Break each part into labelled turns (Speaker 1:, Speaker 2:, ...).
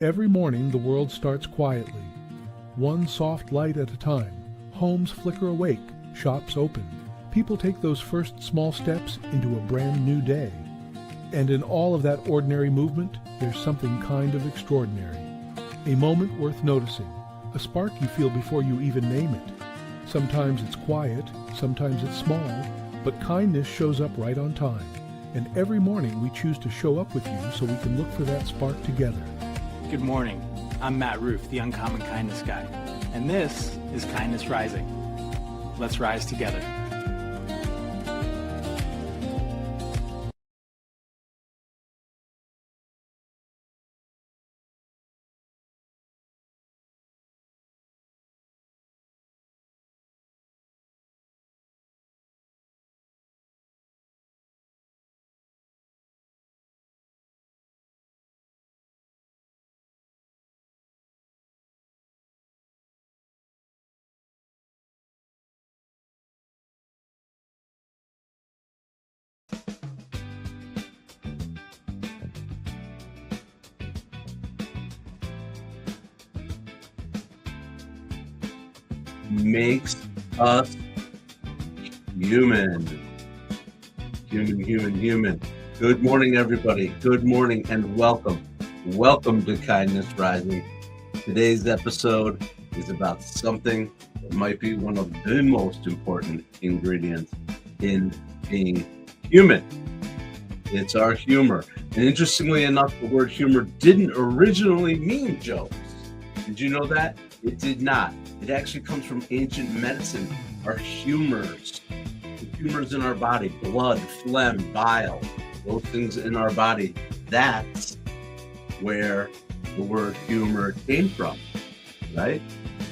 Speaker 1: Every morning the world starts quietly, one soft light at a time. Homes flicker awake, shops open. People take those first small steps into a brand new day. And in all of that ordinary movement, there's something kind of extraordinary. A moment worth noticing, a spark you feel before you even name it. Sometimes it's quiet, sometimes it's small, but kindness shows up right on time. And every morning we choose to show up with you so we can look for that spark together.
Speaker 2: Good morning. I'm Matt Rouff, the Uncommon Kindness Guy, and this is Kindness Rising. Let's rise together.
Speaker 3: Makes us human. Human. Good morning, everybody. Good morning and welcome. Welcome to Kindness Rising. Today's episode is about something that might be one of the most important ingredients in being human. It's our humor. And interestingly enough, the word humor didn't originally mean jokes. Did you know that? It did not. It actually comes from ancient medicine, our humors. The humors in our body, blood, phlegm, bile, those things in our body. That's where the word humor came from, right?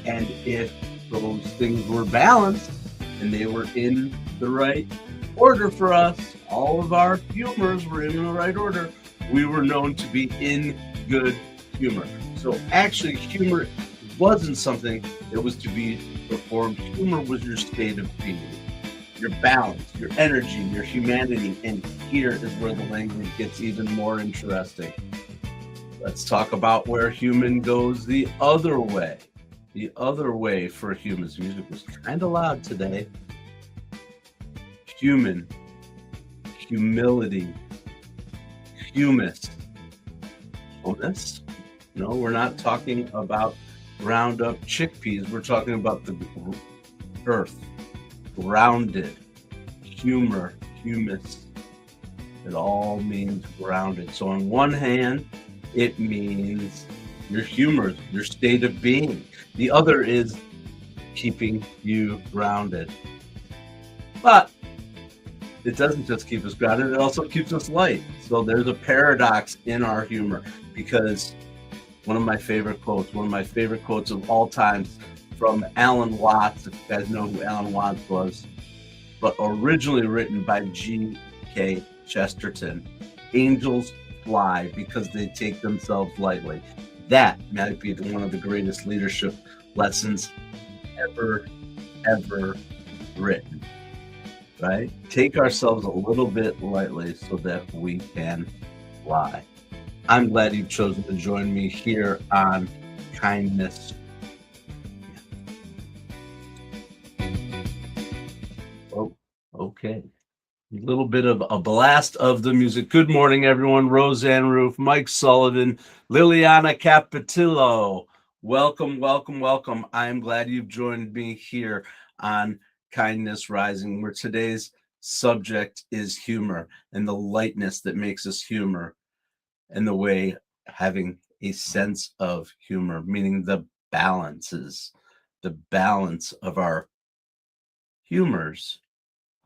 Speaker 3: And if those things were balanced and they were in the right order for us, all of our humors were in the right order, we were known to be in good humor. So actually, humor wasn't something that was to be performed. Humor was your state of being, your balance, your energy, your humanity. And here is where the language gets even more interesting. Let's talk about where human goes the other way. The other way for humans. Music was kind of loud today. Human, humility, humus. Humus? No, we're not talking about ground up chickpeas. We're talking about the earth, grounded, humor, humus. It all means grounded. So on one hand, it means your humor, your state of being. The other is keeping you grounded. But it doesn't just keep us grounded, it also keeps us light. So there's a paradox in our humor, because one of my favorite quotes of all times from Alan Watts, if you guys know who Alan Watts was, but originally written by G.K. Chesterton. Angels fly because they take themselves lightly. That might be one of the greatest leadership lessons ever written, right? Take ourselves a little bit lightly so that we can fly. I'm glad you've chosen to join me here on Kindness. Oh, okay. A little bit of a blast of the music. Good morning, everyone. Roseanne Rouff, Mike Sullivan, Liliana Capitillo. Welcome. I am glad you've joined me here on Kindness Rising, where today's subject is humor and the lightness that makes us humor. And the way having a sense of humor, meaning the balance of our humors.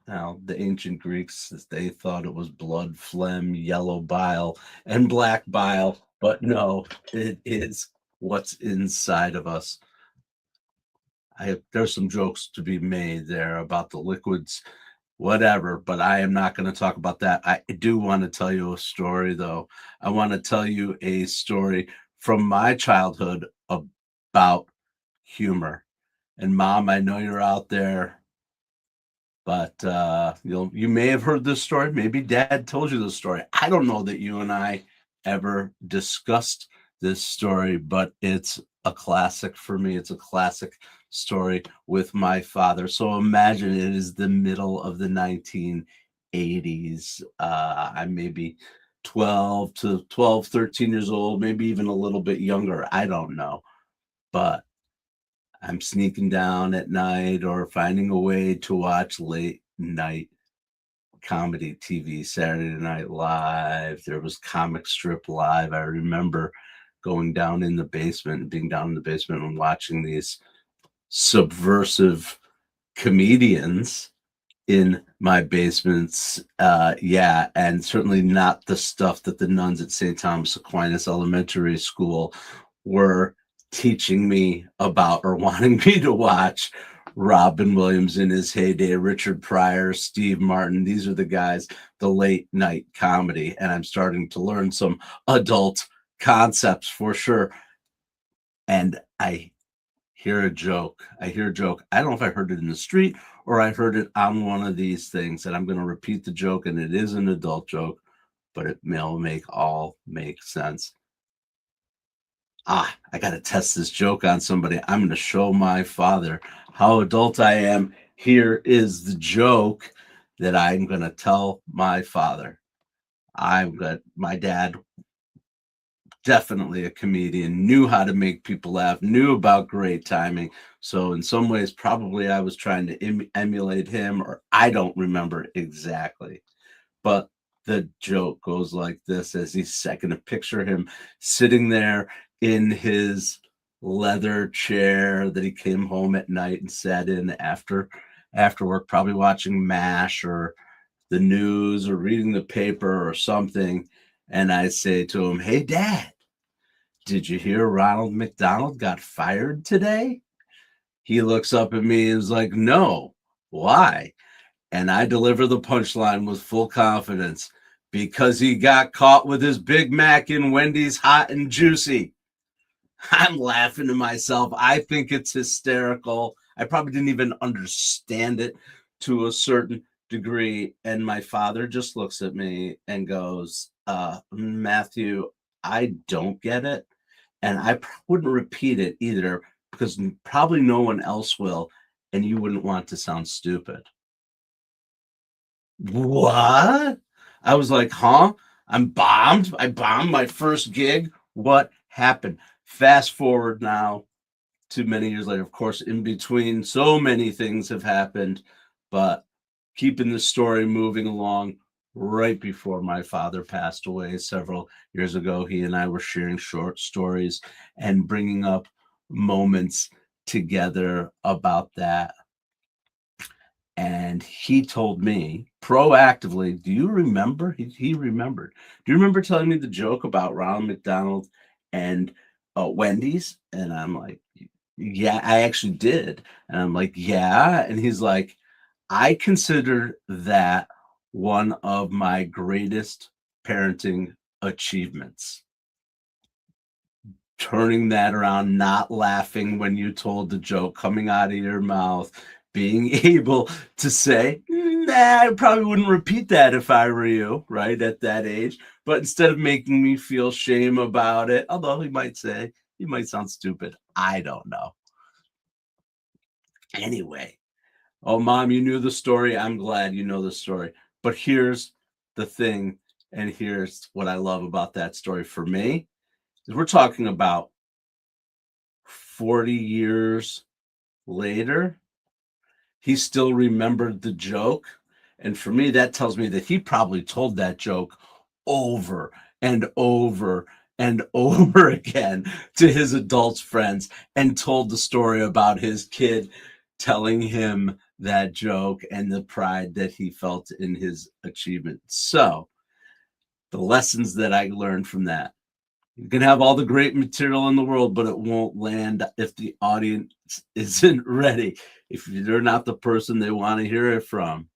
Speaker 3: Now, the ancient Greeks, they thought it was blood, phlegm, yellow bile, and black bile, but no, it is what's inside of us. There's some jokes to be made there about the liquids, whatever, but I am not going to talk about that. I do want to tell you a story, though. I want to tell you a story from my childhood about humor. And Mom, I know you're out there, but you may have heard this story. Maybe Dad told you this story. I don't know that you and I ever discussed this story, but it's a classic for me. It's a classic story with my father. So imagine it is the middle of the 1980s. I'm maybe 13 years old, maybe even a little bit younger. I don't know. But I'm sneaking down at night or finding a way to watch late night comedy TV, Saturday Night Live. There was Comic Strip Live. I remember going down in the basement, being down in the basement and watching these subversive comedians in my basements. Yeah, and certainly not the stuff that the nuns at St. Thomas Aquinas Elementary School were teaching me about or wanting me to watch. Robin Williams in his heyday, Richard Pryor, Steve Martin. These are the guys, the late night comedy. And I'm starting to learn some adult concepts for sure. And I hear a joke. I don't know if I heard it in the street or I heard it on one of these things. And I'm going to repeat the joke. And it is an adult joke, but it will make sense. I got to test this joke on somebody. I'm going to show my father how adult I am. Here is the joke that I'm going to tell my father. My dad, definitely a comedian, knew how to make people laugh, knew about great timing. So in some ways, probably I was trying to emulate him, or I don't remember exactly. But the joke goes like this, as he's going to picture him sitting there in his leather chair that he came home at night and sat in after work, probably watching MASH or the news or reading the paper or something. And I say to him, "Hey, Dad, did you hear Ronald McDonald got fired today?" He looks up at me and is like, "No, why?" And I deliver the punchline with full confidence: because he got caught with his Big Mac in Wendy's hot and juicy. I'm laughing to myself. I think it's hysterical. I probably didn't even understand it to a certain degree. And my father just looks at me and goes, Matthew, I don't get it. And I wouldn't repeat it either because probably no one else will. And you wouldn't want to sound stupid. What? I was like, huh? I'm bombed. I bombed my first gig. What happened? Fast forward now to many years later. Of course, in between, so many things have happened, but keeping the story moving along, right before my father passed away several years ago, he and I were sharing short stories and bringing up moments together about that. And he told me proactively, do you remember? He remembered. Do you remember telling me the joke about Ronald McDonald and Wendy's? And I'm like, yeah, I actually did. And I'm like, yeah. And he's like, I consider that one of my greatest parenting achievements. Turning that around, not laughing when you told the joke, coming out of your mouth, being able to say, nah, I probably wouldn't repeat that if I were you, right, at that age. But instead of making me feel shame about it, although he might say, you might sound stupid, I don't know. Anyway, oh, Mom, you knew the story. I'm glad you know the story. But here's the thing, and here's what I love about that story for me. We're talking about 40 years later, he still remembered the joke. And for me, that tells me that he probably told that joke over and over and over again to his adult friends and told the story about his kid telling him that joke and the pride that he felt in his achievement. So the lessons that I learned from that: you can have all the great material in the world, but it won't land if the audience isn't ready, if you're not the person they want to hear it from,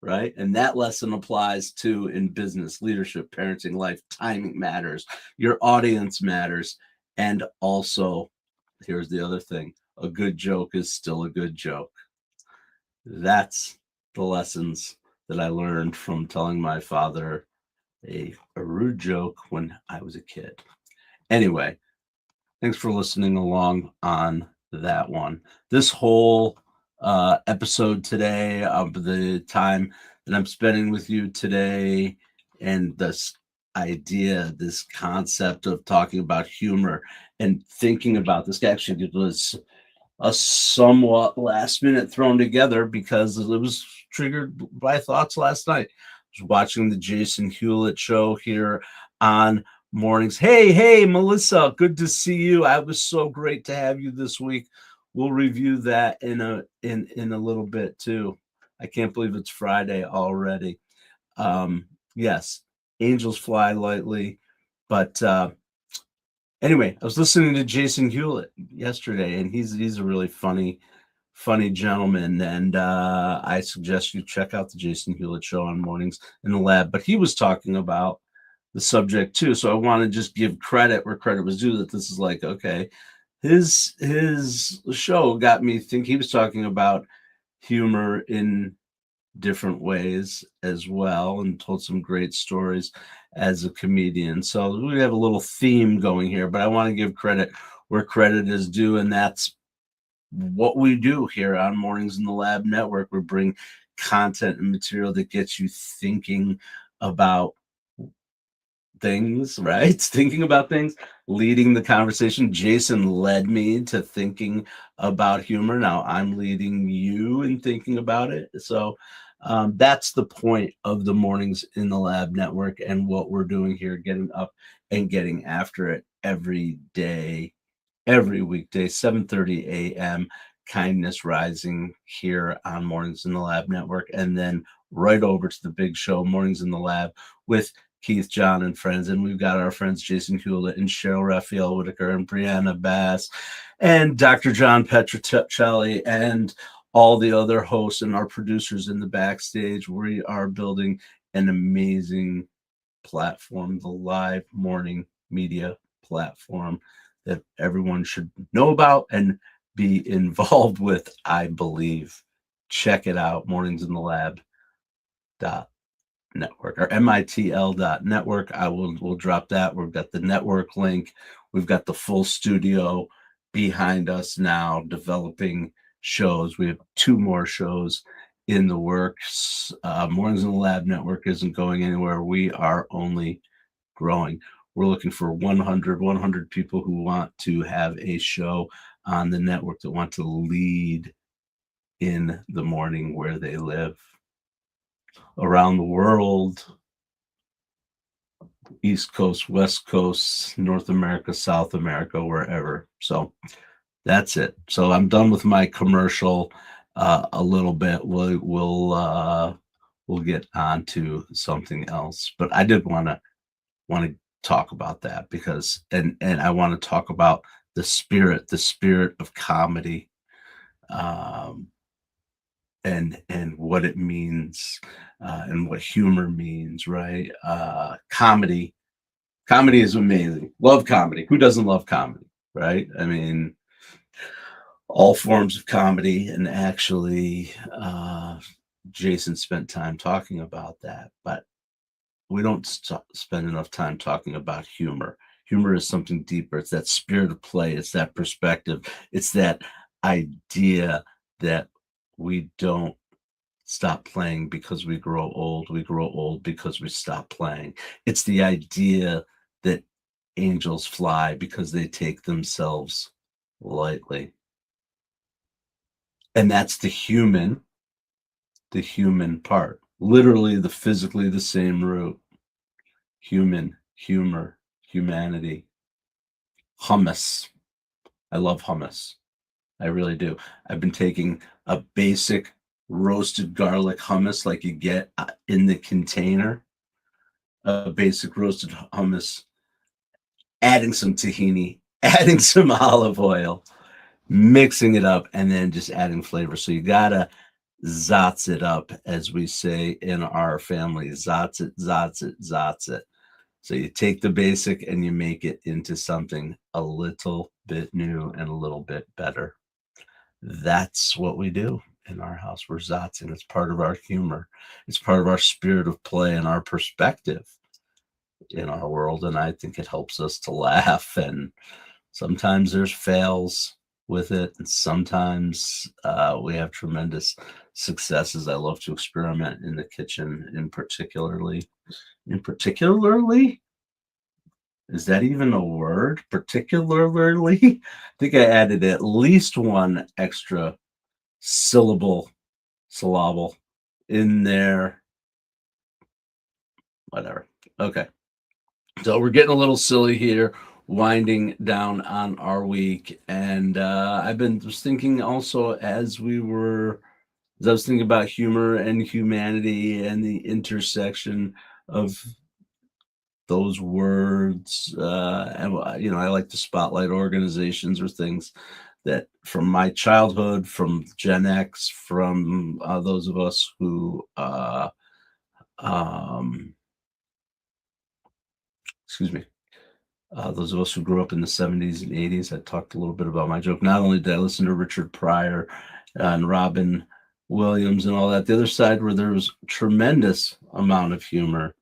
Speaker 3: right? And that lesson applies to in business, leadership, parenting, life. Timing matters. Your audience matters. And also, here's the other thing: a good joke is still a good joke. That's the lessons that I learned from telling my father a rude joke when I was a kid. Anyway, thanks for listening along on that one. This whole episode today of the time that I'm spending with you today, and this idea, this concept of talking about humor and thinking about this, actually, it was a somewhat last minute thrown together because it was triggered by thoughts last night. I was watching the Jason Hewlett show here on mornings. Hey, Melissa, good to see you. I was so great to have you this week. We'll review that in a little bit too. I can't believe it's Friday already. Yes, angels fly lightly, but anyway, I was listening to Jason Hewlett yesterday, and he's a really funny gentleman, and I suggest you check out the Jason Hewlett show on Mornings in the Lab. But he was talking about the subject too, so I want to just give credit where credit was due. That this is like, okay, his show got me thinking. He was talking about humor in different ways as well, and told some great stories as a comedian. So we have a little theme going here, but I want to give credit where credit is due, and that's what we do here on Mornings in the Lab Network. We bring content and material that gets you thinking about things, right? Thinking about things, leading the conversation. Jason led me to thinking about humor. Now I'm leading you in thinking about it. So that's the point of the Mornings in the Lab Network and what we're doing here, getting up and getting after it every day, every weekday, 7:30 a.m. Kindness Rising here on Mornings in the Lab Network, and then right over to the big show, Mornings in the Lab, with Keith, John, and friends. And we've got our friends Jason Hewlett and Cheryl Raphael Whitaker and Brianna Bass and Dr. John Petrocelli and all the other hosts and our producers in the backstage. We are building an amazing platform, the live morning media platform that everyone should know about and be involved with, I believe. Check it out, Mornings in the Lab network or mitl.network. We'll drop that. We've got the network link. We've got the full studio behind us now developing shows. We have 2 more shows in the works. Mornings in the Lab Network isn't going anywhere. We are only growing. We're looking for 100 people who want to have a show on the network, that want to lead in the morning where they live. Around the world, East Coast, West Coast, North America, South America, wherever. So that's it. So I'm done with my commercial. A little bit. We'll get on to something else. But I did want to talk about that because and I want to talk about the spirit of comedy, and what it means, and what humor means, right? Comedy is amazing. Love comedy. Who doesn't love comedy, right? I mean, all forms of comedy, and actually Jason spent time talking about that, but we don't spend enough time talking about humor. Humor is something deeper. It's that spirit of play. It's that perspective. It's that idea that we don't stop playing because we grow old. We grow old because we stop playing. It's the idea that angels fly because they take themselves lightly. And that's the human part. Literally the physically the same root. Human, humor, humanity. Hummus. I love hummus. I really do. I've been taking a basic roasted garlic hummus like you get in the container. A basic roasted hummus, adding some tahini, adding some olive oil, mixing it up, and then just adding flavor. So you gotta zotz it up, as we say in our family. Zotz it, zotz it, zotz it. So you take the basic and you make it into something a little bit new and a little bit better. That's what we do in our house. We're zotzing. It's part of our humor. It's part of our spirit of play and our perspective. in our world, and I think it helps us to laugh. And sometimes there's fails with it, and sometimes we have tremendous successes. I love to experiment in the kitchen, in particularly, is that even a word? Particularly, I think I added at least one extra syllable in there. Whatever. Okay. So we're getting a little silly here, winding down on our week. And I've been just thinking also as I was thinking about humor and humanity and the intersection of those words. And, I like to spotlight organizations or things that from my childhood, from Gen X, from those of us who, excuse me, those of us who grew up in the 70s and 80s. I talked a little bit about my joke. Not only did I listen to Richard Pryor and Robin Williams and all that, the other side where there was tremendous amount of humor,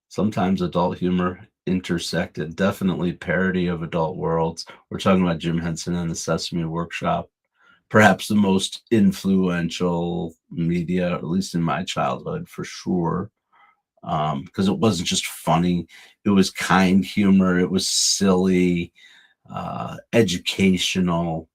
Speaker 3: sometimes adult humor intersected, definitely parody of adult worlds. We're talking about Jim Henson and the Sesame Workshop, perhaps the most influential media, at least in my childhood, for sure. Because it wasn't just funny, it was kind humor, it was silly, educational.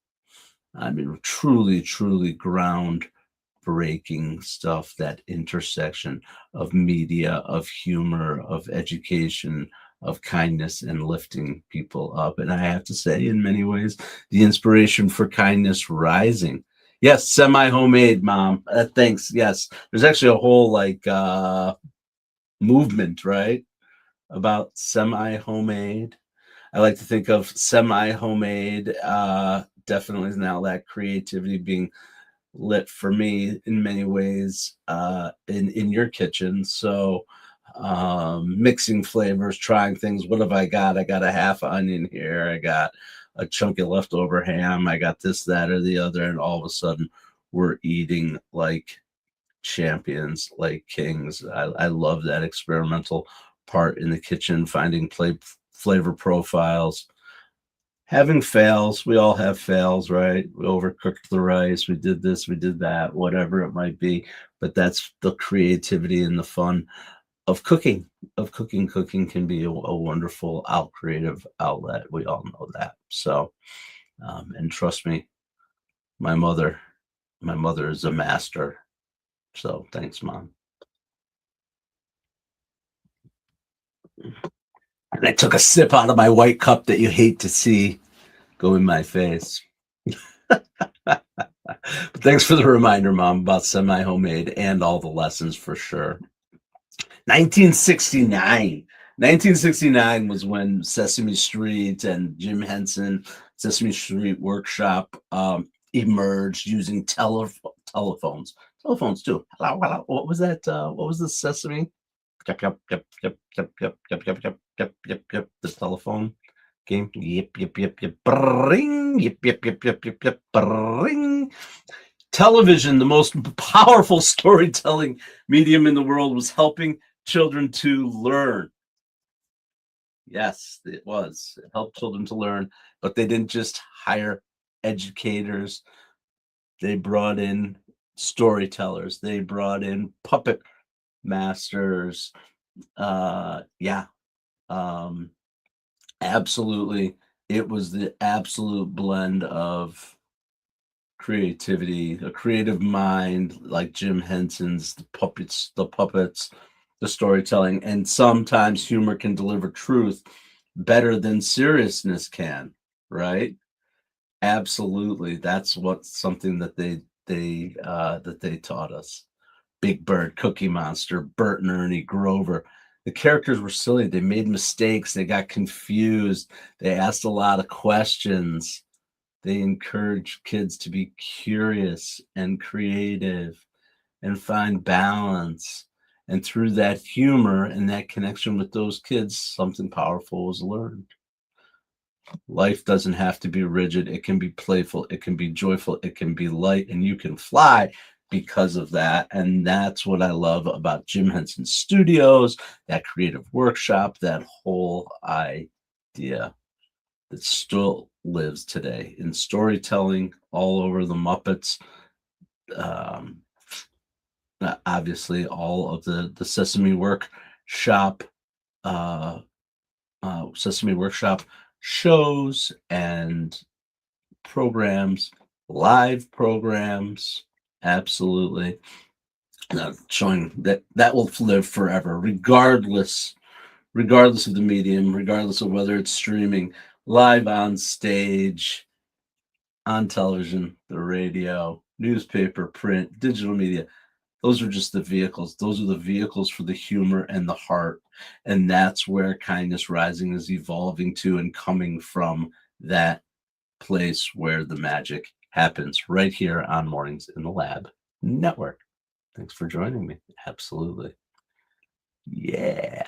Speaker 3: I mean, truly, truly groundbreaking stuff, that intersection of media, of humor, of education, of kindness, and lifting people up. And I have to say, in many ways, the inspiration for Kindness Rising. Yes, semi-homemade, Mom. Thanks. Yes, there's actually a whole movement, right, about semi-homemade. I like to think of semi-homemade definitely now that creativity being lit for me in many ways in your kitchen. So mixing flavors, trying things. What have I got? I got a half onion here. I got a chunk of leftover ham. I got this, that, or the other. And all of a sudden we're eating like champions, like kings. I love that experimental part in the kitchen, finding flavor profiles, having fails. We all have fails, right? We overcooked the rice, we did this, we did that, whatever it might be. But that's the creativity and the fun of cooking. Cooking can be a wonderful creative outlet. We all know that. So and trust me, my mother is a master. So thanks, Mom. And I took a sip out of my white cup that you hate to see go in my face. But thanks for the reminder, Mom, about semi-homemade and all the lessons for sure. 1969. 1969 was when Sesame Street and Jim Henson, Sesame Street Workshop emerged using telephones. Telephones too. Hello, hello. What was that? What was the Sesame? Yep, yep, yep, yep, yep, yep, yep, yep, yep, yep, yep, yep. The telephone game. Yep, yep, yep, yep. Bring. Yep, yep, yep, yep, yep, yep. Bring. Television, the most powerful storytelling medium in the world, was helping children to learn. Yes, it was. It helped children to learn, but they didn't just hire educators. They brought in storytellers. They brought in puppet masters. Absolutely. It was the absolute blend of creativity, a creative mind like Jim Henson's, the puppets, the storytelling, and sometimes humor can deliver truth better than seriousness can, right? Absolutely. That's something that they taught us. Big Bird, Cookie Monster, Bert and Ernie, Grover. The characters were silly. They made mistakes. They got confused. They asked a lot of questions. They encouraged kids to be curious and creative and find balance. And through that humor and that connection with those kids, something powerful was learned. Life doesn't have to be rigid. It can be playful. It can be joyful. It can be light, and you can fly because of that. And that's what I love about Jim Henson Studios, that creative workshop, that whole idea that still lives today in storytelling all over the Muppets. Obviously, all of the Sesame Workshop, Sesame Workshop shows and programs, live programs, absolutely. Showing that will live forever, regardless of the medium, regardless of whether it's streaming, live on stage, on television, the radio, newspaper, print, digital media. Those are just the vehicles. Those are the vehicles for the humor and the heart. And that's where Kindness Rising is evolving to and coming from, that place where the magic happens, right here on Mornings in the Lab Network. Thanks for joining me. Absolutely. Yeah.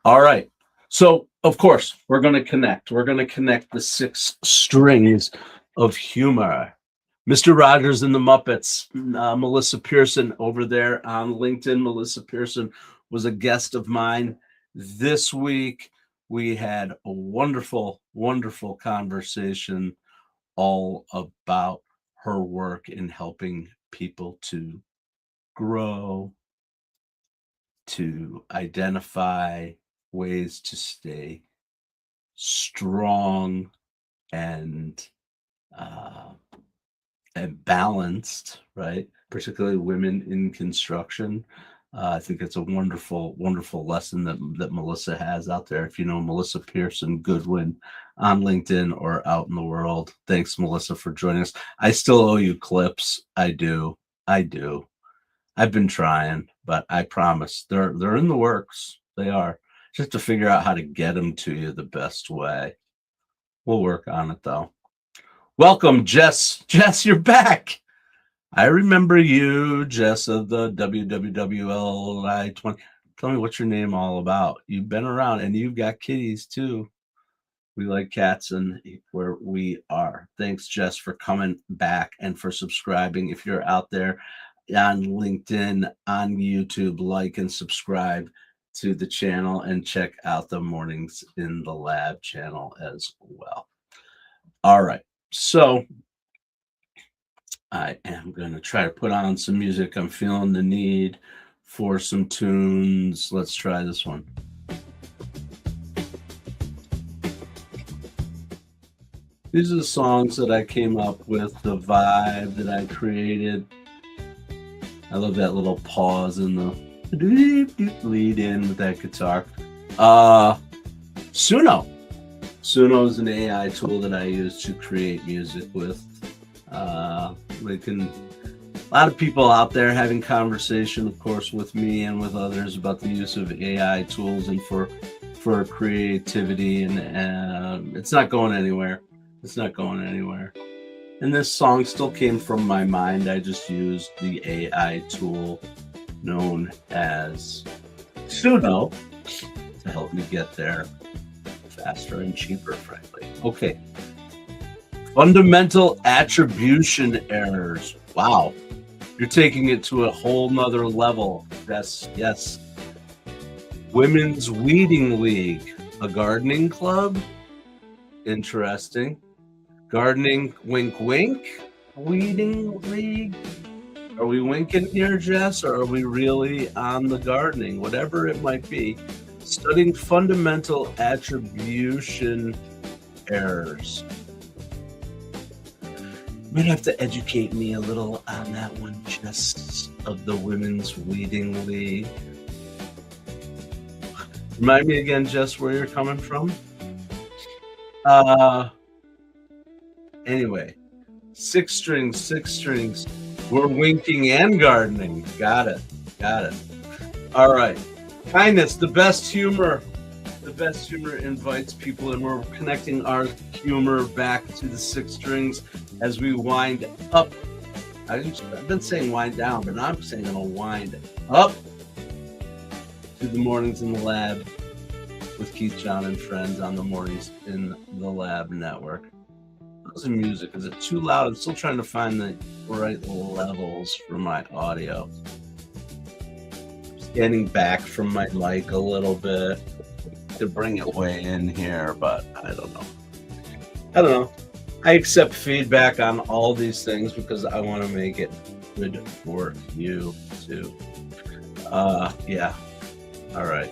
Speaker 3: All right. So, of course, we're going to connect. We're going to connect the 6 strings of humor. Mr. Rogers and the Muppets, Melissa Pearson over there on LinkedIn. Melissa Pearson was a guest of mine this week. We had a wonderful, wonderful conversation all about her work in helping people to grow, to identify ways to stay strong and balanced, right? Particularly women in construction. I think it's a wonderful, wonderful lesson that Melissa has out there. If you know Melissa Pearson Goodwin on LinkedIn or out in the world, thanks, Melissa, for joining us. I still owe you clips. I do. I've been trying, but I promise they're in the works. They are. Just to figure out how to get them to you the best way. We'll work on it, though. Welcome, Jess. Jess, you're back. I remember you, Jess, of the WWWLI 20. Tell me what's your name all about. You've been around, and you've got kitties, too. We like cats and where we are. Thanks, Jess, for coming back and for subscribing. If you're out there on LinkedIn, on YouTube, like and subscribe to the channel and check out the Mornings in the Lab channel as well. All right. So I am going to try to put on some music. I'm feeling the need for some tunes. Let's try this one. These are the songs that I came up with, the vibe that I created. I love that little pause in the lead in with that guitar. Suno. Suno is an AI tool that I use to create music with. A lot of people out there having conversation, of course, with me and with others about the use of AI tools and for creativity, and it's not going anywhere. It's not going anywhere. And this song still came from my mind. I just used the AI tool known as Suno to help me get there faster and cheaper, frankly. Okay. Fundamental attribution errors. Wow. You're taking it to a whole nother level. Yes. Women's Weeding League. A gardening club? Interesting. Gardening wink wink? Weeding League? Are we winking here, Jess, or are we really on the gardening? Whatever it might be. Studying fundamental attribution errors. You might have to educate me a little on that one, Jess, of the Women's Weeding League. Remind me again, Jess, where you're coming from. Anyway, 6 strings. We're winking and gardening. Got it. All right. Kindness, the best humor. The best humor invites people, and we're connecting our humor back to the 6 strings as we wind up. I've been saying wind down, but now I'm saying I'm going to wind up to the Mornings in the Lab with Keith, John, and friends on the Mornings in the Lab Network. How's the music? Is it too loud? I'm still trying to find the right levels for my audio. Getting back from my mic a little bit to bring it way in here, but I don't know. I accept feedback on all these things because I want to make it good for you too. Yeah. All right.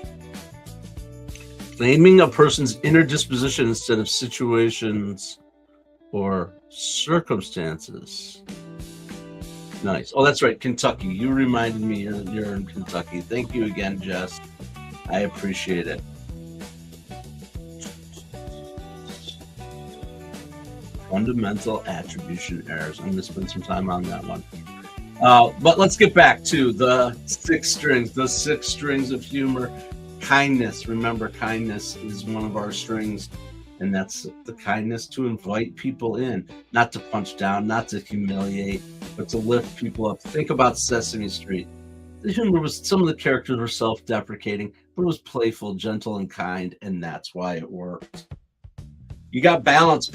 Speaker 3: Claiming a person's inner disposition instead of situations or circumstances. Nice. Oh, that's right. Kentucky. You reminded me you're in Kentucky. Thank you again, Jess. I appreciate it. Fundamental attribution errors. I'm going to spend some time on that one. But let's get back to the 6 strings of humor. Kindness. Remember, kindness is one of our strings, and that's the kindness to invite people in, not to punch down, not to humiliate, but to lift people up. Think about Sesame Street. The humor was, some of the characters were self-deprecating, but it was playful, gentle, and kind, and that's why it worked. You got balance.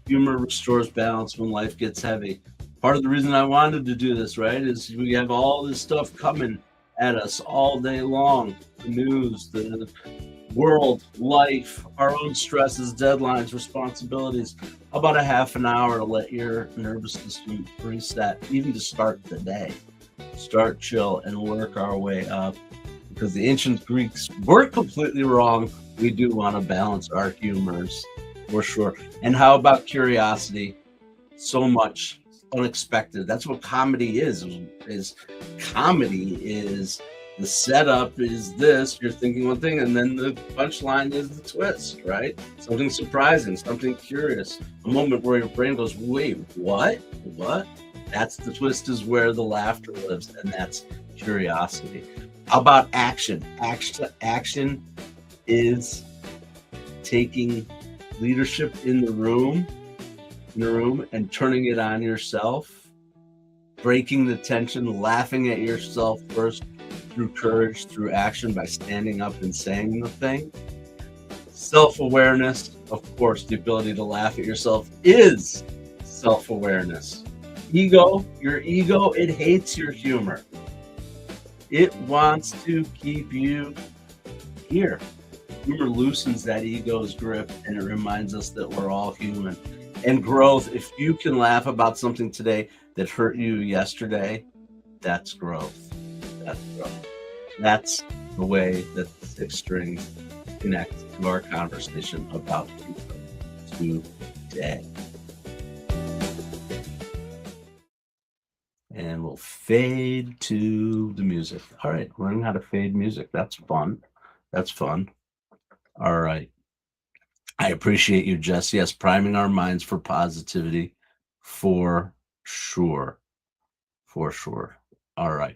Speaker 3: Humor restores balance when life gets heavy. Part of the reason I wanted to do this, right, is we have all this stuff coming at us all day long. The news, the world, life, our own stresses, deadlines, responsibilities. How about a half an hour to let your nervous system reset, even to start the day? Start chill and work our way up, because the ancient Greeks were completely wrong. We do want to balance our humors for sure. And how about curiosity? So much unexpected. That's what comedy is comedy is the setup is this, you're thinking one thing, and then the punchline is the twist, right? Something surprising, something curious, a moment where your brain goes, wait, what? That's the twist, is where the laughter lives, and that's curiosity. How about action? Action is taking leadership in the room and turning it on yourself, breaking the tension, laughing at yourself first through courage, through action, by standing up and saying the thing. Self-awareness, of course, the ability to laugh at yourself is self-awareness. Ego, your ego, it hates your humor. It wants to keep you here. Humor loosens that ego's grip, and it reminds us that we're all human. And growth, if you can laugh about something today that hurt you yesterday, that's growth. That's the way that the 6 strings connect to our conversation about humor today. And we'll fade to the music. All right, learning how to fade music. That's fun. All right. I appreciate you, Jess. Yes, priming our minds for positivity for sure. All right.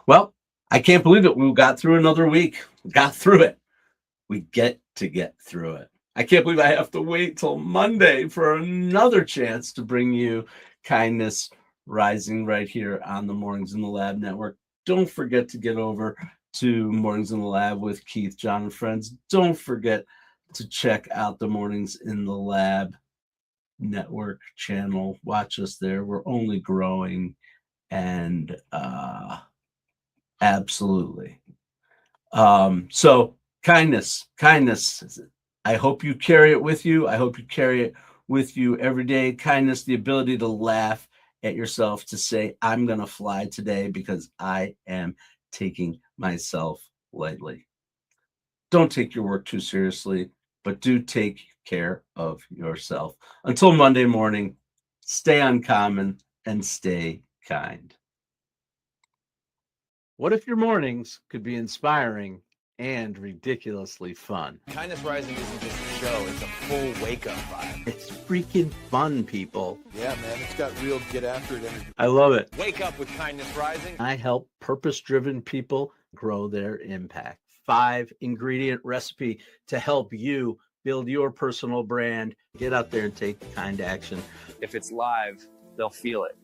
Speaker 3: Well, I can't believe it. We got through another week. We got through it. We get through it. I can't believe I have to wait till Monday for another chance to bring you Kindness Rising right here on the Mornings in the Lab Network. Don't forget to get over to Mornings in the Lab with Keith, John, and friends. Don't forget to check out the Mornings in the Lab Network channel. Watch us there. We're only growing, and absolutely. So kindness. I hope you carry it with you. I hope you carry it with you every day. Kindness, the ability to laugh at yourself, to say, I'm going to fly today because I am taking myself lightly. Don't take your work too seriously, but do take care of yourself. Until Monday morning, stay uncommon and stay kind. What if your mornings could be inspiring and ridiculously fun?
Speaker 4: Kindness Rising isn't just a show, it's a full wake-up vibe.
Speaker 3: It's freaking fun, people.
Speaker 4: Yeah, man, it's got real get-after-it energy.
Speaker 3: I love it.
Speaker 4: Wake up with Kindness Rising.
Speaker 3: I help purpose-driven people grow their impact. 5-ingredient recipe to help you build your personal brand. Get out there and take kind action.
Speaker 5: If it's live, they'll feel it.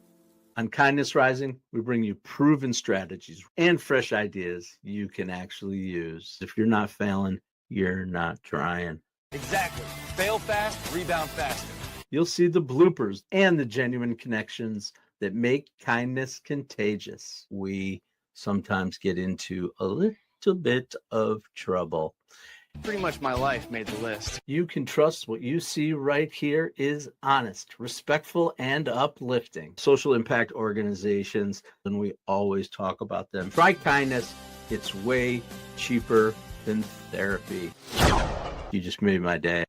Speaker 3: On Kindness Rising, we bring you proven strategies and fresh ideas you can actually use. If you're not failing, you're not trying.
Speaker 4: Exactly. Fail fast, rebound faster.
Speaker 3: You'll see the bloopers and the genuine connections that make kindness contagious. We sometimes get into a little bit of trouble.
Speaker 4: Pretty much my life made the list.
Speaker 3: You can trust what you see right here is honest, respectful, and uplifting. Social impact organizations, and we always talk about them. Try kindness. It's way cheaper than therapy. You just made my day.